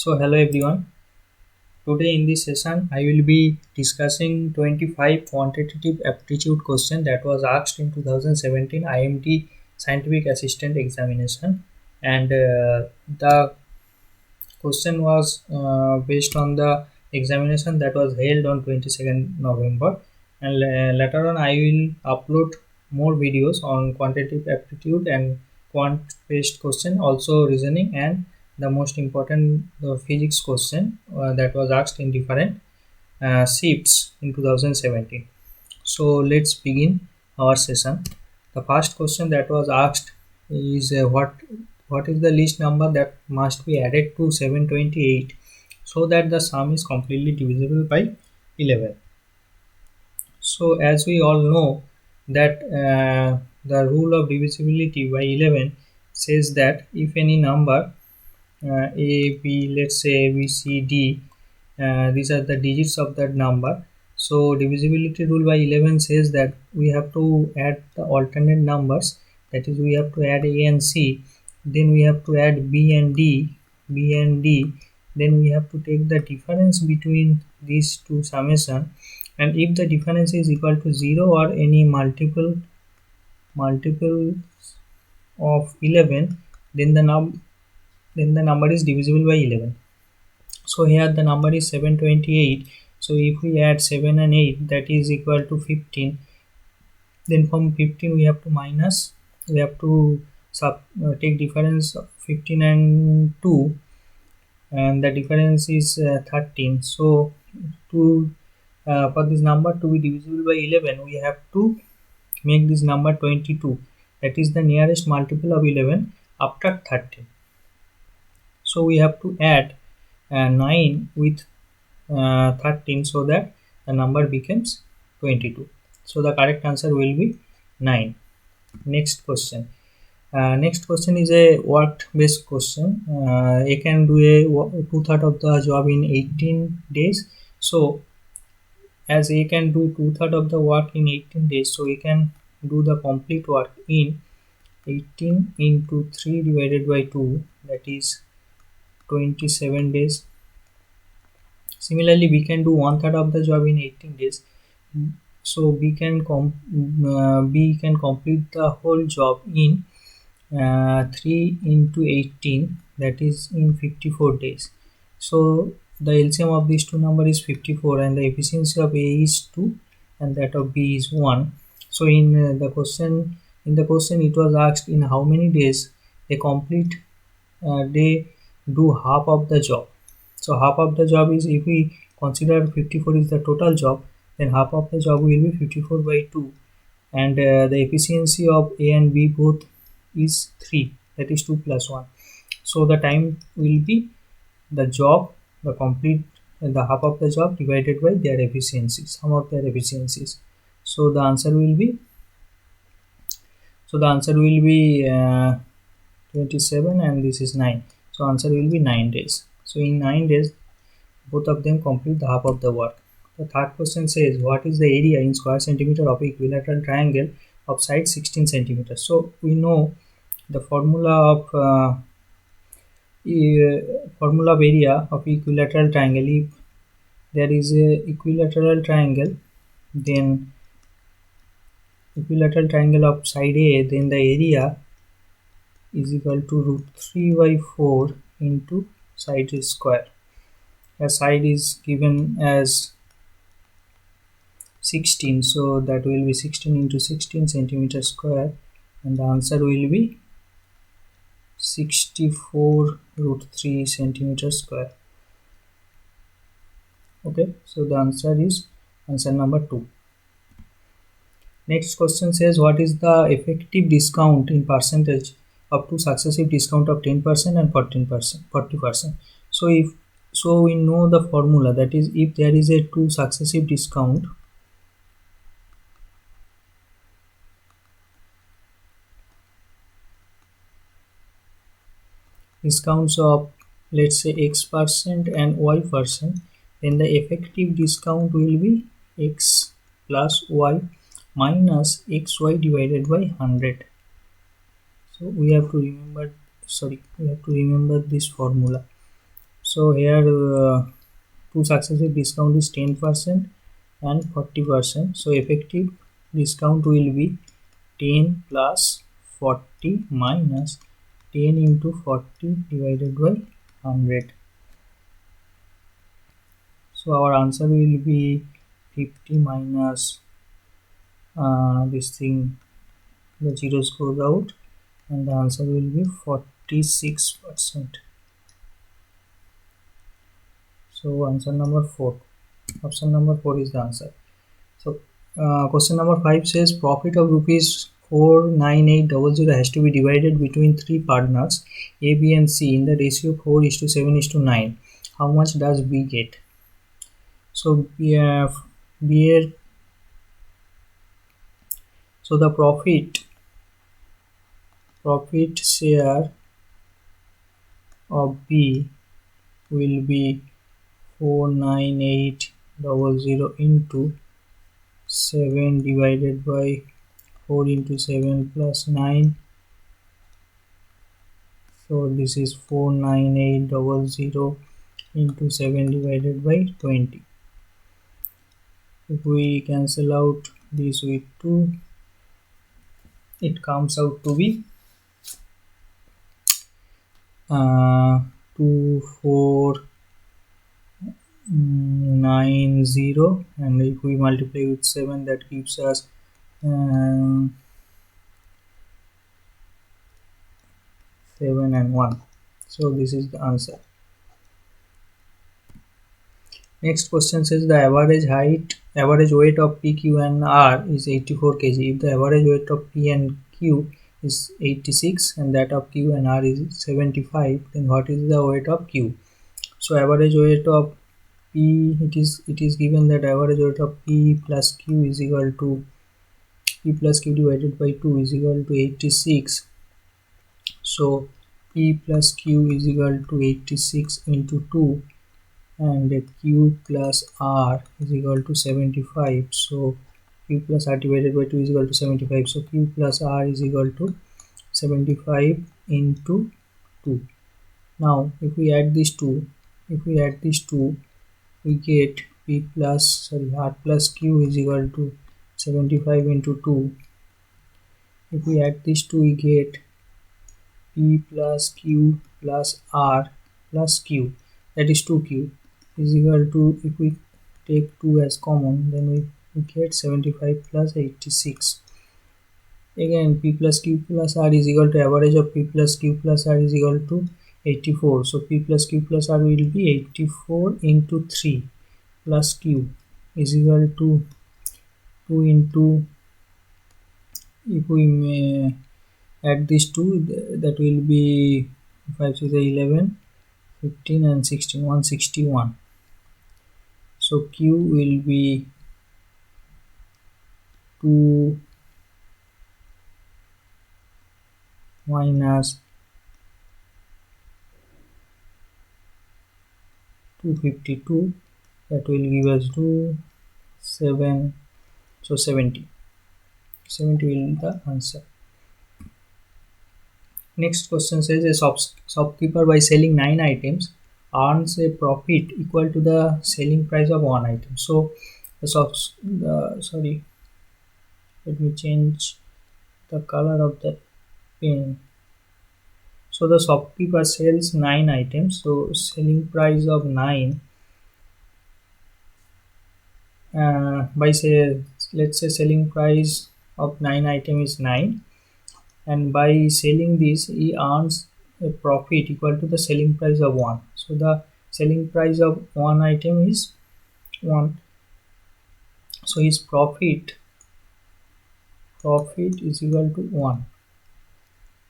So hello everyone. Today in this session I will be discussing 25 quantitative aptitude question that was asked in 2017 IMD Scientific Assistant Examination, and the question was based on the examination that was held on 22nd November, and later on I will upload more videos on quantitative aptitude and quant based question, also reasoning, and the most important physics question that was asked in different shifts in 2017. So let's begin our session. The first question that was asked is what is the least number that must be added to 728 so that the sum is completely divisible by 11. So as we all know that the rule of divisibility by 11 says that if any number a b, let's say a b c d, these are the digits of that number. So divisibility rule by 11 says that we have to add the alternate numbers, that is we have to add a and c, then we have to add b and d, then we have to take the difference between these two summation, and if the difference is equal to 0 or any multiple of 11, then the number is divisible by 11. So here the number is 728. So if we add 7 and 8, that is equal to 15. Then from 15 we have to take difference of 15 and 2, and the difference is 13. So to for this number to be divisible by 11, we have to make this number 22, that is the nearest multiple of 11 after 13. So we have to add 9 with 13 so that the number becomes 22. So the correct answer will be 9. Next question. Next question is a work based question. A can do a 2/3 of the job in 18 days. So as A can do 2/3 of the work in 18 days, so we can do the complete work in 18 into 3 divided by 2, that is 27 days. Similarly, we can do 1/3 of the job in 18 days. So we can complete the whole job in 3 into 18, that is in 54 days. So the LCM of these two numbers is 54, and the efficiency of A is 2 and that of B is 1. So in the question it was asked in how many days they do half of the job. So half of the job is, if we consider 54 is the total job, then half of the job will be 54 by 2, and the efficiency of A and B both is 3, that is 2 plus 1. So the time will be the half of the job divided by their efficiencies, sum of their efficiencies. So the answer will be 27, and this is 9. So answer will be 9 days. So in 9 days both of them complete the half of the work. The third question says what is the area in square centimeter of equilateral triangle of side 16 centimeters. So we know the formula of area of equilateral triangle. If there is a equilateral triangle, then equilateral triangle of side A, then the area is equal to root 3 by 4 into side square. A side is given as 16, so that will be 16 into 16 centimeter square, and the answer will be 64 root 3 centimeter square. Okay, so the answer is answer number 2. Next question says what is the effective discount in percentage of two successive discount of 10% and 40%. So we know the formula, that is if there is a two successive discounts of, let's say, x% and y%, then the effective discount will be x plus y minus xy divided by 100. So we have to remember this formula. So here two successive discount is 10% and 40%. So effective discount will be 10 plus 40 minus 10 into 40 divided by 100. So our answer will be 50 minus this thing, the zeros goes out, and the answer will be 46%. So answer number 4, option number 4 is the answer. So question number 5 says profit of rupees 49800 has to be divided between three partners A, B and C in the ratio 4:7:9. How much does B get? So we have B. So the profit share of B will be 49800 into 7 divided by 4 into 7 plus 9. So this is 49800 into 7 divided by 20. If we cancel out this with 2, it comes out to be 2490, and if we multiply with 7, that gives us 7 and 1. So this is the answer. Next question says the average weight of P, Q and R is 84 kg. If the average weight of P and Q is 86 and that of Q and R is 75, then what is the weight of Q? So average weight of P, it is given that average weight of P plus Q is equal to P plus Q divided by 2 is equal to 86. So P plus Q is equal to 86 into 2, and Q plus R is equal to 75. So Q plus R divided by 2 is equal to 75. So Q plus R is equal to 75 into 2. Now if we add these two, we get R plus Q is equal to 75 into 2. If we add these two, we get P plus Q plus R plus Q, that is 2Q, is equal to, if we take 2 as common, then we get 75 plus 86. Again, P plus Q plus R is equal to average of P plus Q plus R is equal to 84. So P plus Q plus R will be 84 into 3 plus Q is equal to 2 into, if we may add these two, that will be 5 6 11, 15 and 16, 161. So Q will be 2 minus 252, that will give us 7. So 70 will be the answer. Next question says a shopkeeper by selling 9 items earns a profit equal to the selling price of 1 item. So sorry, let me change the color of the pen. So the shopkeeper sells 9 items, so selling price of 9 by say, let's say selling price of 9 item is 9, and by selling this he earns a profit equal to the selling price of 1. So the selling price of 1 item is 1, so his profit is equal to 1.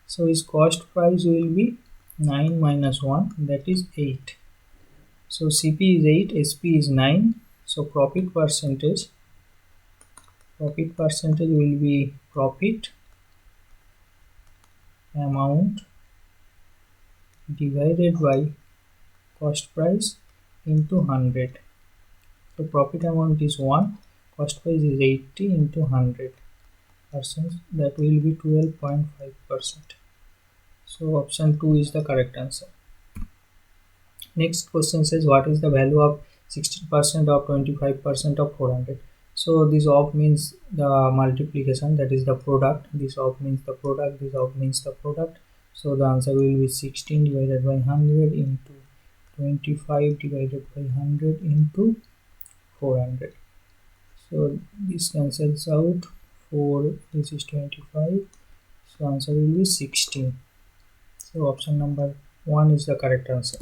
So his cost price will be 9 minus 1, that is 8. So CP is 8, SP is 9. So profit percentage will be profit amount divided by cost price into 100. So profit amount is 1, cost price is 80 into 100%, that will be 12.5%. So option 2 is the correct answer. Next question says what is the value of 16% of 25% of 400. So this of means the multiplication, that is the product. This of means the product, this of means the product. So the answer will be 16 divided by 100 into 25 divided by 100 into 400. So this cancels out. 4, this is 25, so answer will be 16. So option number 1 is the correct answer.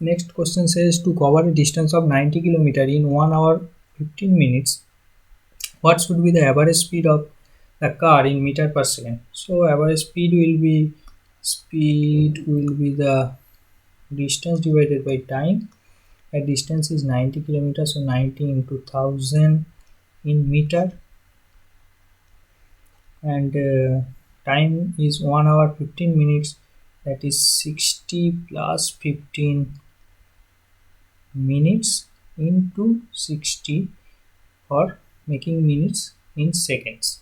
Next question says to cover a distance of 90 km in 1 hour 15 minutes, what should be the average speed of the car in meter per second? So average speed will be the distance divided by time. A distance is 90 kilometers, so 90 into 1000 in meter, and time is 1 hour 15 minutes, that is 60 plus 15 minutes into 60 for making minutes in seconds.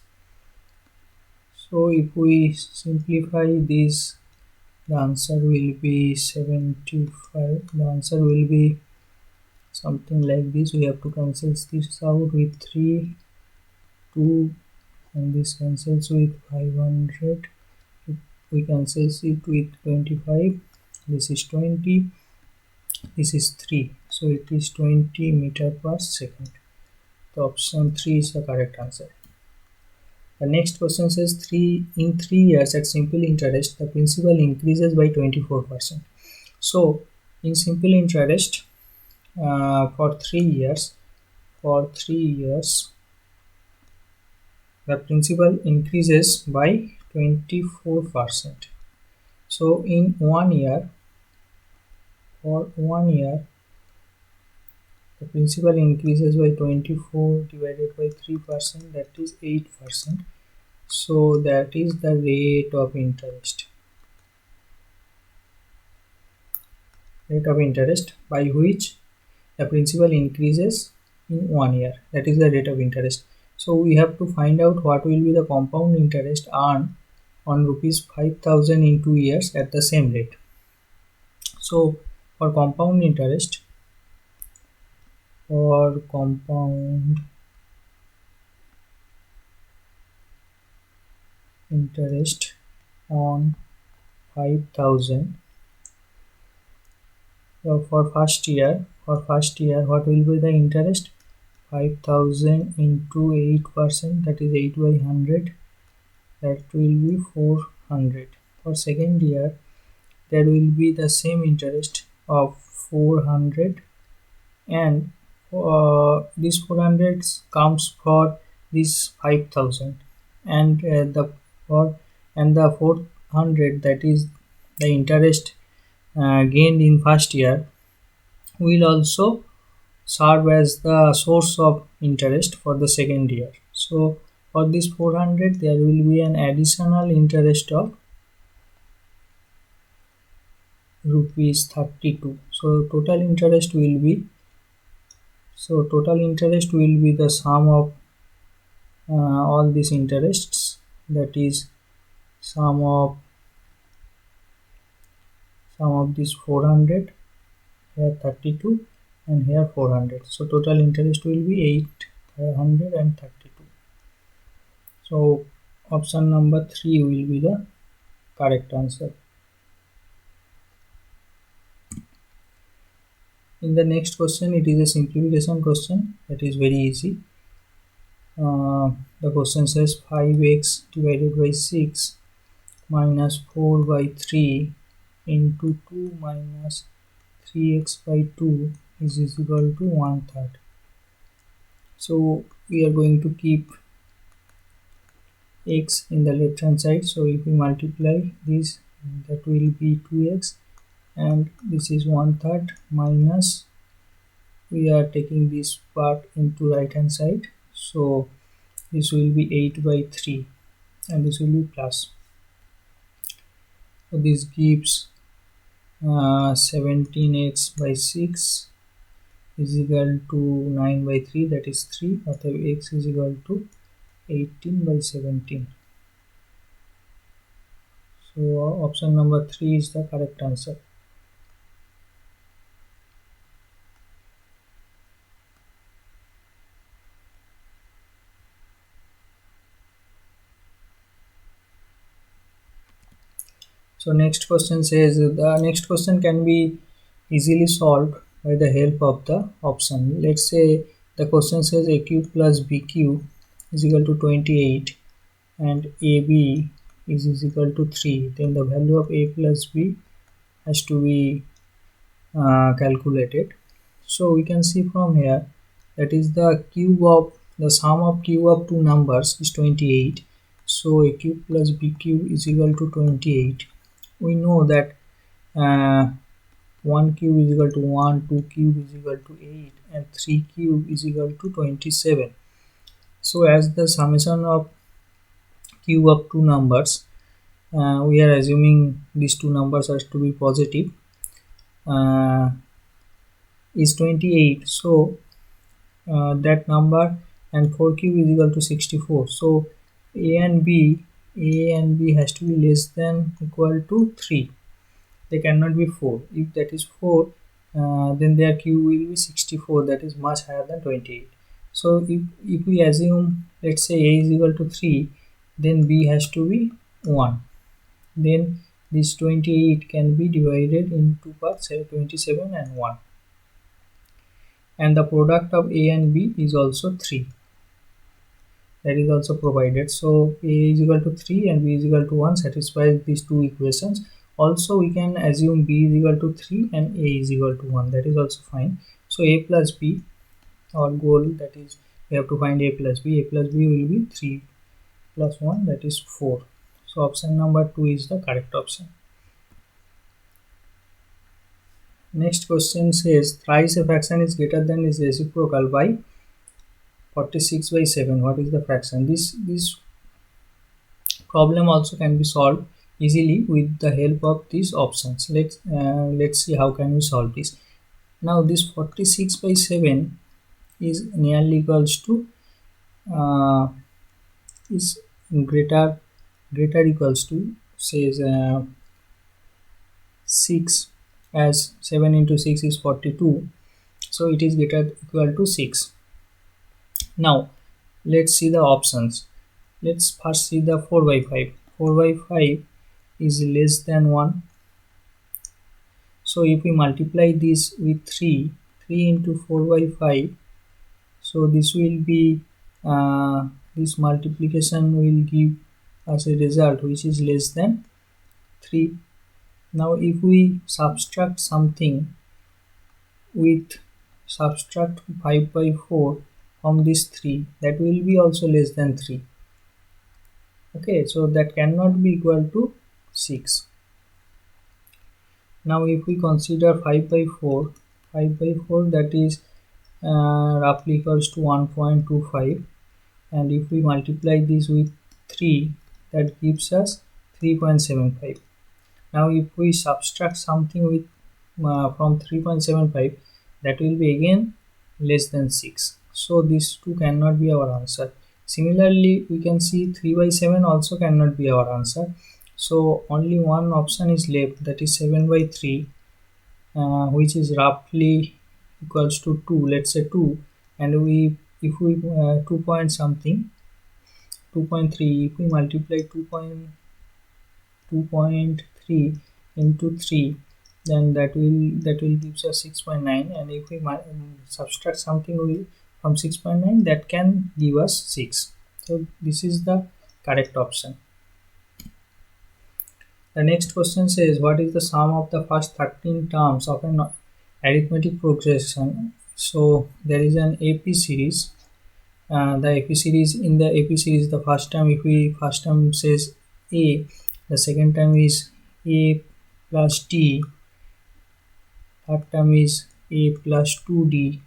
So if we simplify this, the answer will be 75. The answer will be something like this. We have to cancel this out with 3, 2, and this cancels with 500. We cancel it with 25. This is 20. This is 3. So it is 20 meter per second. The option 3 is the correct answer. The next question says in 3 years at simple interest, the principal increases by 24%. So in simple interest, for 3 years, the principal increases by 24%. So in 1 year, for 1 year, the principal increases by 24 divided by 3%, that is 8%. So that is the rate of interest. Rate of interest by which the principal increases in 1 year, that is the rate of interest. So we have to find out what will be the compound interest earned on rupees 5000 in 2 years at the same rate. So for compound interest, on 5000, so for first year, what will be the interest? 5000 into 8%, that is 8 by 100, that will be 400. For second year, there will be the same interest of 400, and this 400 comes for this 5000, and the 400, that is the interest gained in first year, will also serve as the source of interest for the second year. So for this 400, there will be an additional interest of rupees 32. So total interest will be the sum of all these interests, that is sum of this 400, here 32, and here 400. So total interest will be 832. So option number 3 will be the correct answer. In the next question, it is a simplification question, that is very easy. The question says 5x divided by 6 minus 4 by 3 into 2 minus 3x by 2 is equal to 1/3. So we are going to keep x in the left hand side. So if we multiply this, that will be 2x, and this is 1/3 minus, we are taking this part into right hand side, so this will be 8 by 3, and this will be plus. So this gives 17x by 6 is equal to 9 by 3, that is 3. X is equal to 18 by 17. So option number 3 is the correct answer. So next question says the next question can be easily solved by the help of the option. Let's say the question says a cube plus b cube is equal to 28 and ab is equal to 3. Then the value of a plus b has to be calculated. So we can see from here that is the sum of cube of two numbers is 28. So a cube plus b cube is equal to 28. We know that uh, 1 cube is equal to 1, 2 cube is equal to 8 and 3 cube is equal to 27. So as the summation of cube of two numbers, we are assuming these two numbers has to be positive, uh, is 28. So that number and 4 cube is equal to 64. So a and b has to be less than equal to 3. They cannot be 4. If that is 4, then their cube will be 64, that is much higher than 28. So if we assume, let's say a is equal to 3, then b has to be 1. Then this 28 can be divided into two parts, 27 and 1. And the product of a and b is also 3. That is also provided. So a is equal to 3 and b is equal to 1 satisfies these two equations. Also we can assume b is equal to 3 and a is equal to 1. That is also fine. So a plus b, our goal, that is we have to find a plus b. A plus b will be 3 plus 1, that is 4. So option number 2 is the correct option. Next question says thrice a fraction is greater than its reciprocal by 46 by 7. What is the fraction? This problem also can be solved easily with the help of these options. Let's see how can we solve this. Now this 46 by 7 is nearly equals to is greater equals to says 6, as 7 into 6 is 42, so it is greater equal to 6. Now let's see the options. Let's first see the 4 by 5. 4 by 5 is less than 1. So if we multiply this with 3 into 4 by 5, so this will be this multiplication will give us a result which is less than 3. Now if we subtract something with subtract 5 by 4 from this 3, that will be also less than 3. Okay, so that cannot be equal to 6. Now if we consider 5 by 4, that is roughly equals to 1.25, and if we multiply this with 3, that gives us 3.75. Now if we subtract something with from 3.75, that will be again less than 6. So these two cannot be our answer. Similarly, we can see 3 by 7 also cannot be our answer. So only one option is left, that is 7 by 3, which is roughly equals to 2. Let's say 2, and if we 2 point something, 2.3, if we multiply 2.3 into 3, then that will gives us 6.9, and if we subtract something from 6.9, that can give us 6. So this is the correct option. The next question says what is the sum of the first 13 terms of an arithmetic progression. So there is an AP series. The AP series, in the AP series, the first term, if we first term says A, the second term is A plus D, third term is A plus 2D,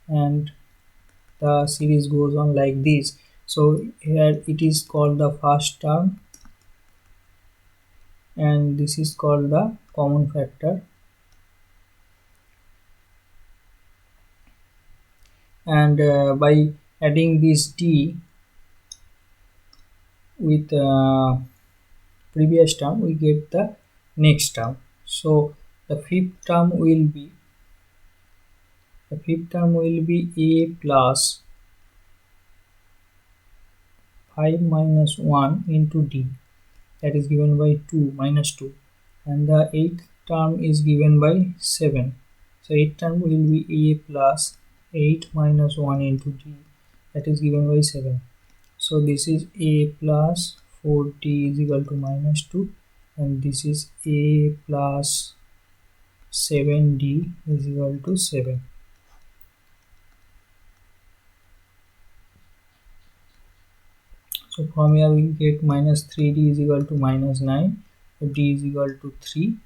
and the series goes on like this. So here it is called the first term, and this is called the common factor, and by adding this D with previous term, we get the next term. So the fifth term will be A plus 5 minus 1 into D. that is given by 2 minus 2, and the 8th term is given by 7. So 8th term will be a plus 8 minus 1 into d, that is given by 7. So this is a plus 4d is equal to minus 2, and this is a plus 7d is equal to 7. So from here we get minus 3d is equal to minus 9, so d is equal to 3,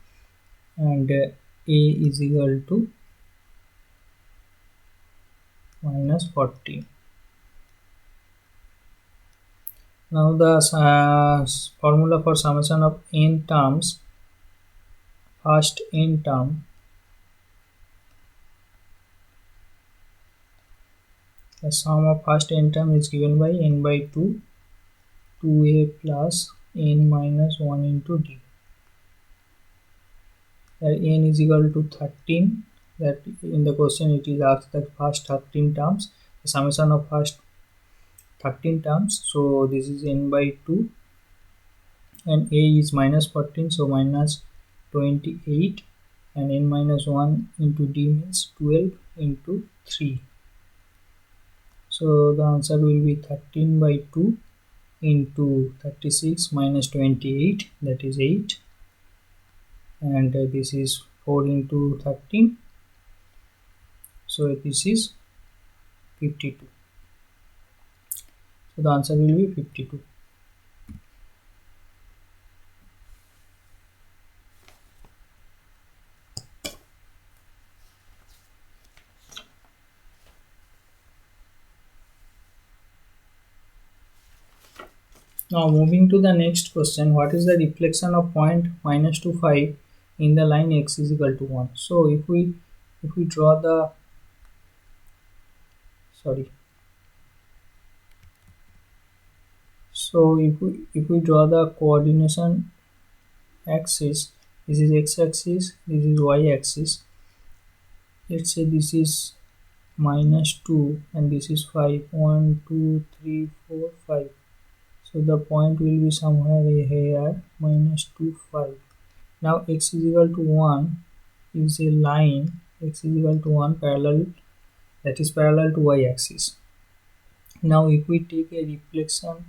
and a is equal to minus 14. Now the formula for summation of n terms, first n term, the sum of first n term is given by n by 2, 2a plus n minus 1 into d. N is equal to 13, that in the question it is asked that first 13 terms, the summation of first 13 terms. So this is n by 2, and a is minus 14, so minus 28, and n minus 1 into d means 12 into 3. So the answer will be 13 by 2 into 36 minus 28, that is 8, and this is 4 into 13, so this is 52. So the answer will be 52. Now moving to the next question, what is the reflection of point minus 2, 5 in the line x is equal to 1? So if we draw the if we draw the coordination axis, this is x-axis, this is y-axis. Let's say this is minus 2 and this is 5. 1, 2, 3, 4, 5. So the point will be somewhere here, minus 2, 5. Now x is equal to 1 is a line, x is equal to 1 parallel, that is parallel to y-axis. Now if we take a reflection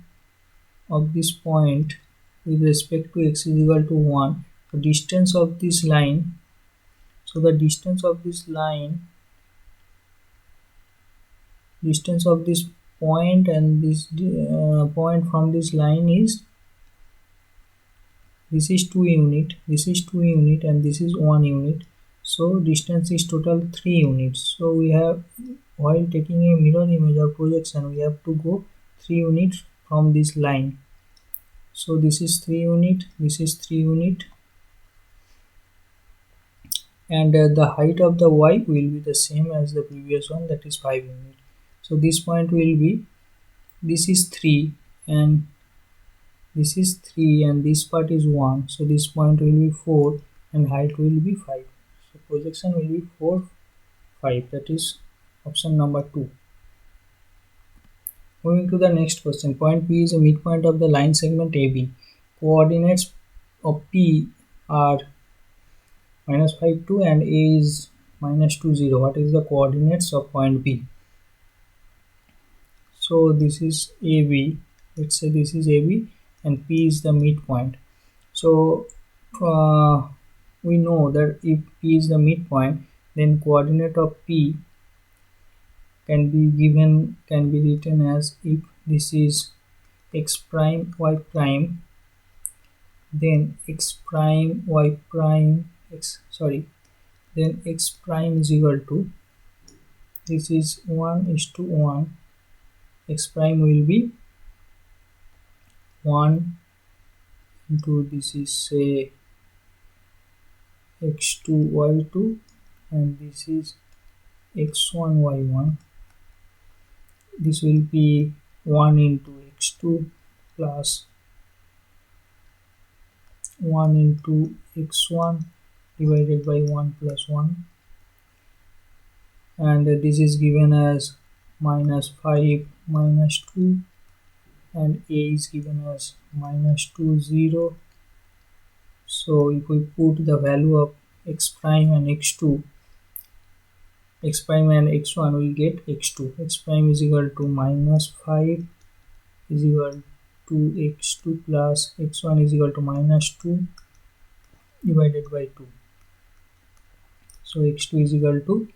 of this point with respect to x is equal to 1, the distance of this line, so the distance of this point and this point from this line is, this is 2 unit, this is 2 unit, and this is 1 unit. So distance is total 3 units. So we have, while taking a mirror image or projection, we have to go 3 units from this line. So this is 3 unit, this is 3 unit, and the height of the y will be the same as the previous one, that is 5 unit. So this point will be, this is 3 and this is 3 and this part is 1, so this point will be 4 and height will be 5. So projection will be 4, 5, that is option number 2. Moving to the next question, point P is a midpoint of the line segment AB. Coordinates of P are minus 5, 2 and A is minus 2, 0. What is the coordinates of point B? So this is AB, let's say this is AB and P is the midpoint. So we know that if P is the midpoint, then coordinate of P can be written as, if this is x prime y prime, then x prime y prime then x prime is equal to, this is 1:1, x prime will be 1 into, this is say x2 y2, and this is x1 y1. This will be 1 into x2 plus 1 into x1 divided by 1 plus 1, and this is given as minus 5 minus 2 and a is given as -2 0. So if we put the value of x prime and x2, x prime and x1, we get x2. X prime is equal to -5 is equal to x2 plus x1 is equal to -2 divided by 2. So x2 is equal to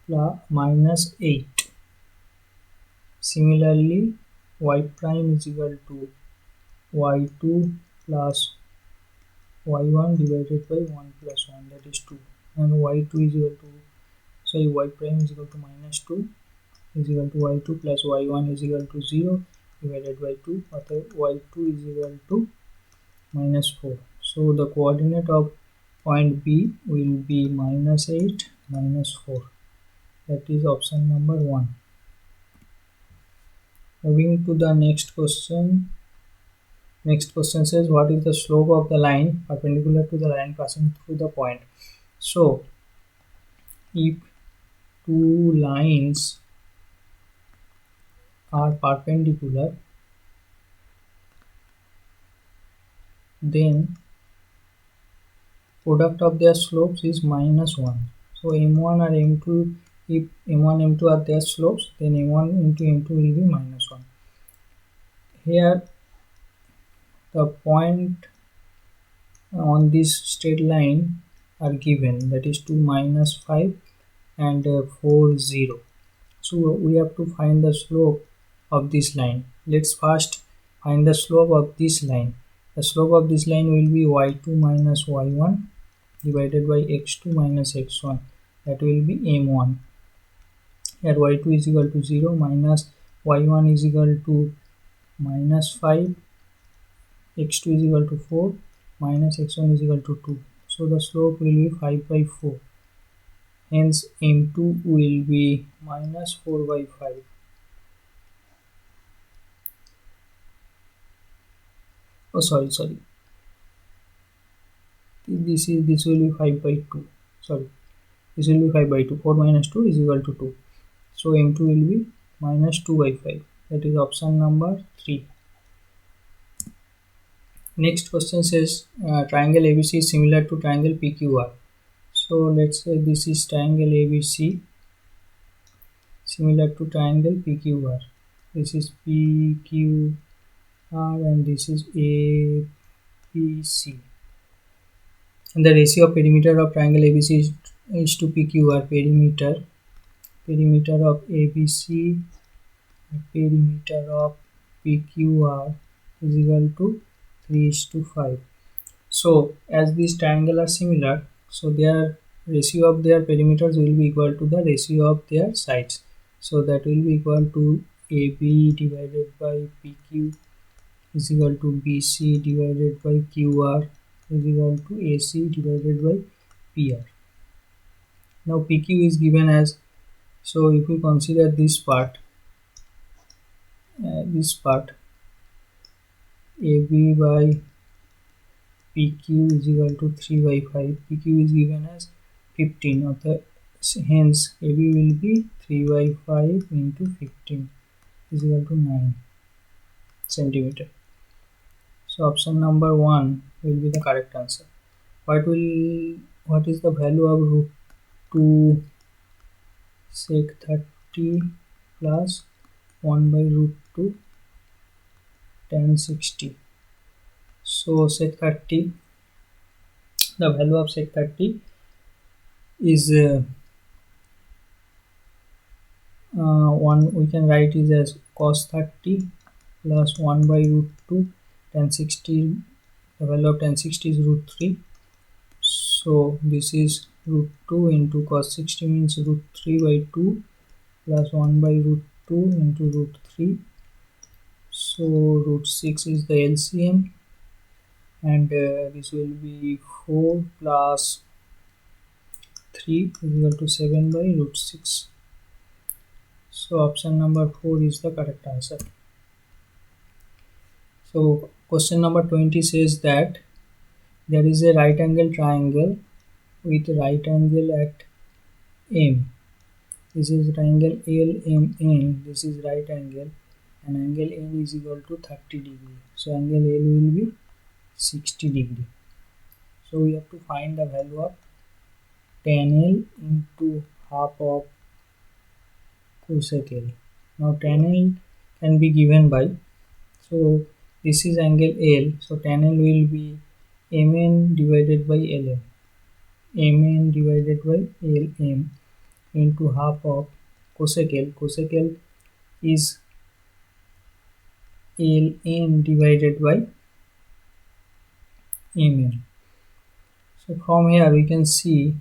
-8. Similarly, y prime is equal to y2 plus y1 divided by 1 plus 1, that is 2, and y2 is equal to, sorry, y prime is equal to -2 is equal to y2 plus y1 is equal to 0 divided by 2, or y2 is equal to -4. So the coordinate of point B will be -8 -4. That is option number 1. Moving to the next question. Next question says, what is the slope of the line perpendicular to the line passing through the point? So if two lines are perpendicular, then product of their slopes is -1. So m1 or m2, if m1 m2 are their slopes, then m1 into m2 will be -1. Here the point on this straight line are given, that is 2 -5 and 4 0. So we have to find the slope of this line. Let's first find the slope of this line. The slope of this line will be y2 minus y1 divided by x2 minus x1, that will be m1. Here y2 is equal to 0 minus y1 is equal to -5, x2 is equal to 4 minus x1 is equal to 2. So the slope will be 5 by 4. Hence m2 will be -4 by 5. Oh, sorry. This will be 5 by 2. Sorry, this will be 5 by 2. 4 minus 2 is equal to 2. So m2 will be -2 by 5. That is option number 3. Next question says, triangle ABC is similar to triangle PQR. So let's say this is triangle ABC similar to triangle PQR. This is PQR and this is ABC. And the ratio of perimeter of triangle ABC is to PQR. Perimeter of ABC, perimeter of PQR is equal to 3:5. So as these triangles are similar, so their ratio of their perimeters will be equal to the ratio of their sides. So that will be equal to AB divided by PQ is equal to BC divided by QR is equal to AC divided by PR. Now PQ is given as, so if we consider this part AB by PQ is equal to 3 by 5. PQ is given as 15. Hence AB will be 3 by 5 into 15 is equal to 9 centimeter. So option number 1 will be the correct answer. What is the value of root 2 sec 30 plus 1 by root 2 tan 60? So sec 30, the value of sec 30 is 1, we can write it as cos 30 plus 1 by root 2 tan 60. The value of tan 60 is root 3. So this is root 2 into cos 60 means root 3 by 2 plus 1 by root 2 into root 3. So root 6 is the LCM, and this will be 4 plus 3 is equal to 7 by root 6. So option number 4 is the correct answer. So question number 20 says that there is a right angle triangle with right angle at M. This is triangle LMN. This is right angle, and angle N is equal to 30 degree. So angle L will be 60 degree. So we have to find the value of tan L into half of cosec L. Now tan L can be given by, so this is angle L, so tan L will be Mn divided by Lm. Mn divided by Lm into half of cosec L. Cosec L is Lm divided by Mn. So from here we can see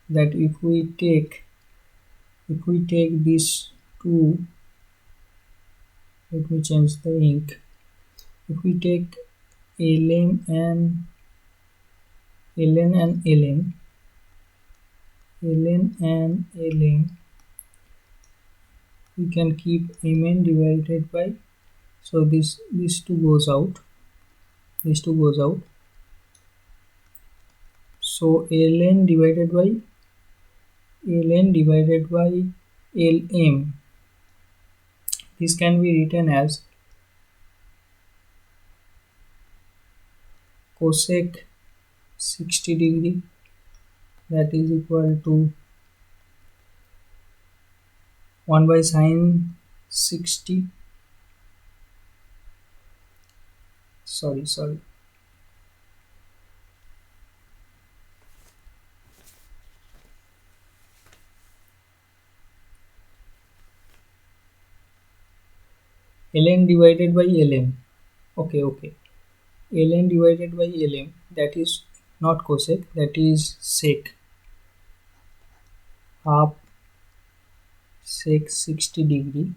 that if we take these two, let me change the ink. If we take ln and ln, we can keep mn divided by, so this two goes out, so ln divided by lm, this can be written as cosec 60 degree, that is equal to 1 by sine 60, sorry, ln divided by lm, okay, ln divided by lm, that is not cosec, that is sec, half sec 60 degree,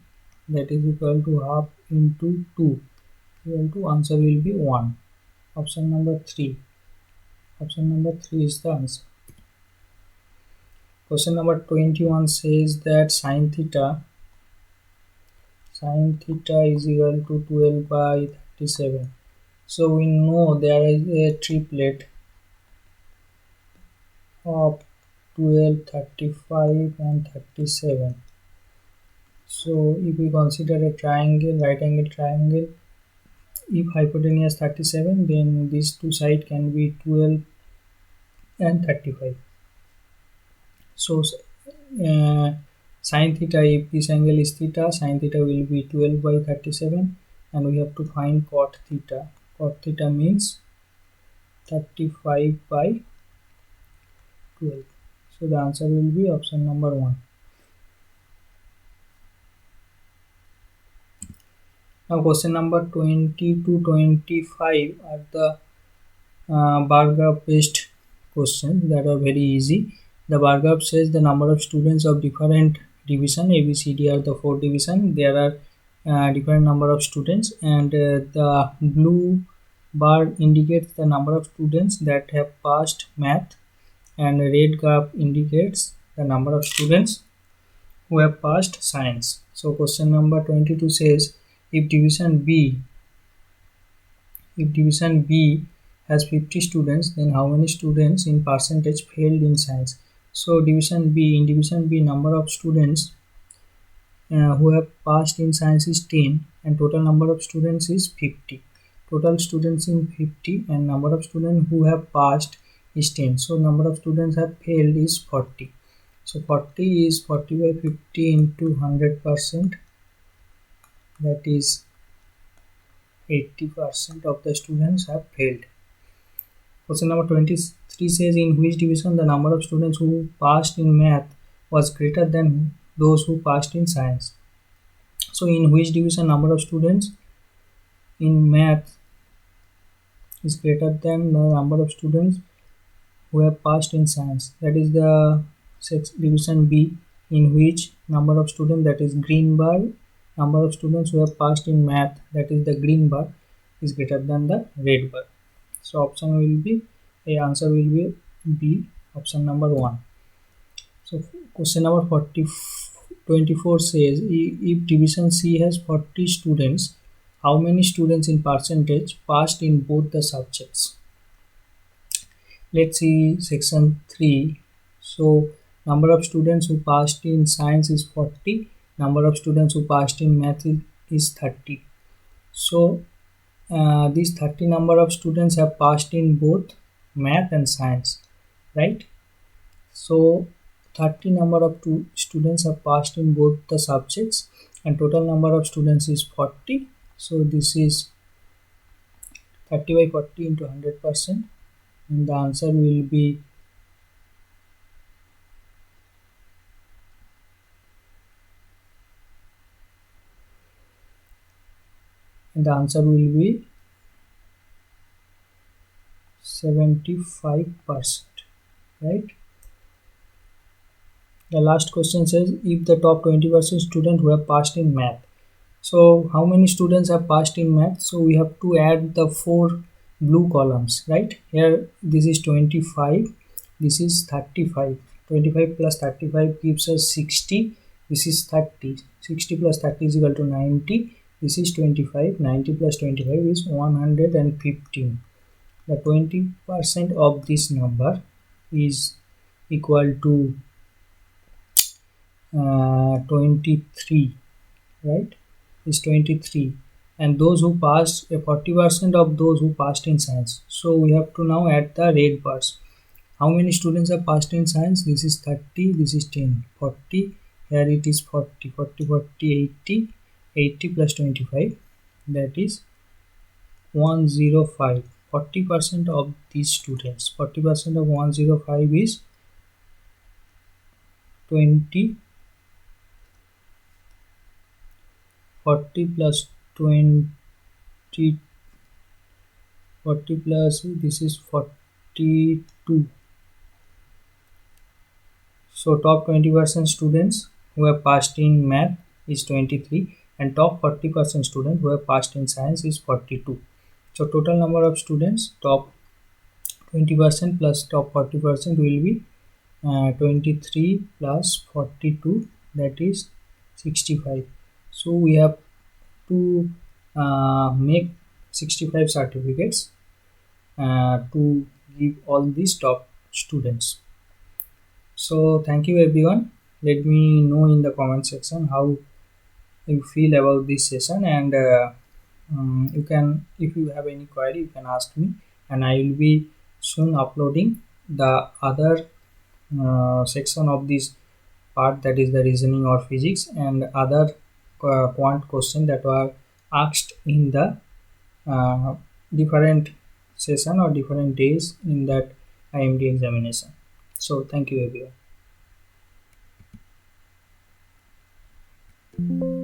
that is equal to half into 2, equal to, answer will be 1. Option number 3 is the answer. Question number 21 says that sine theta is equal to 12 by 37. So we know there is a triplet of 12, 35 and 37. So if we consider a triangle, right angle triangle, if hypotenuse 37, then these two sides can be 12 and 35. So sine theta, if this angle is theta, sine theta will be 12 by 37, and we have to find cot theta. Cot theta means 35 by 12. So the answer will be option number 1. Now question number 20 to 25 are the bar graph based questions that are very easy. The bar graph says the number of students of different division, A, B, C, D are the 4 division. There are different number of students, and the blue bar indicates the number of students that have passed math, and red graph indicates the number of students who have passed science. So question number 22 says if division B has 50 students, then how many students in percentage failed in science? So in division B number of students who have passed in science is 10, and total number of students is 50. Total students in 50 and number of students who have passed is 10. So number of students have failed is 40. So 40 is 40 by 50 into 100%, that is 80% of the students have failed. Question number 23 says in which division the number of students who passed in math was greater than those who passed in science. So in which division number of students in math is greater than the number of students who have passed in science, that is the division B, in which number of students, that is green bar, number of students who have passed in math, that is the green bar, is greater than the red bar. So option will be, the answer will be B, option number 1. So question number 24 says if division C has 40 students, how many students in percentage passed in both the subjects? Let's see section 3. So Number of students who passed in science is 40. Number of students who passed in math is 30. So these 30 number of students have passed in both math and science, right? So 30 number of students have passed in both the subjects, and total number of students is 40. So this is 30 by 40 into 100%, and the answer will be and the answer will be 75%, right? The last question says, if the top 20% student who have passed in math. So how many students have passed in math? So we have to add the 4 blue columns, right? Here this is 25, this is 35. 25 plus 35 gives us 60. This is 30. 60 plus 30 is equal to 90. This is 25. 90 plus 25 is 115. The 20% of this number is equal to 23, right? Is 23, and those who passed, 40% of those who passed in science. So we have to now add the red bars. How many students have passed in science? This is 30, this is 10, 40, here it is 40, 40, 40, 80, 80 plus 25, that is 105. 40% of these students, 40% of 105 is 20. 40 plus 20, 40 plus this is 42. So top 20% students who have passed in math is 23, and top 40% student who have passed in science is 42. So total number of students, top 20% plus top 40% will be 23 plus 42, that is 65. So we have to make 65 certificates to give all these top students. So thank you everyone. Let me know in the comment section how you feel about this session, and you can, if you have any query, you can ask me, and I will be soon uploading the other section of this part, that is the reasoning or physics, and other quant question that were asked in the different session or different days in that IMD examination. So thank you everyone.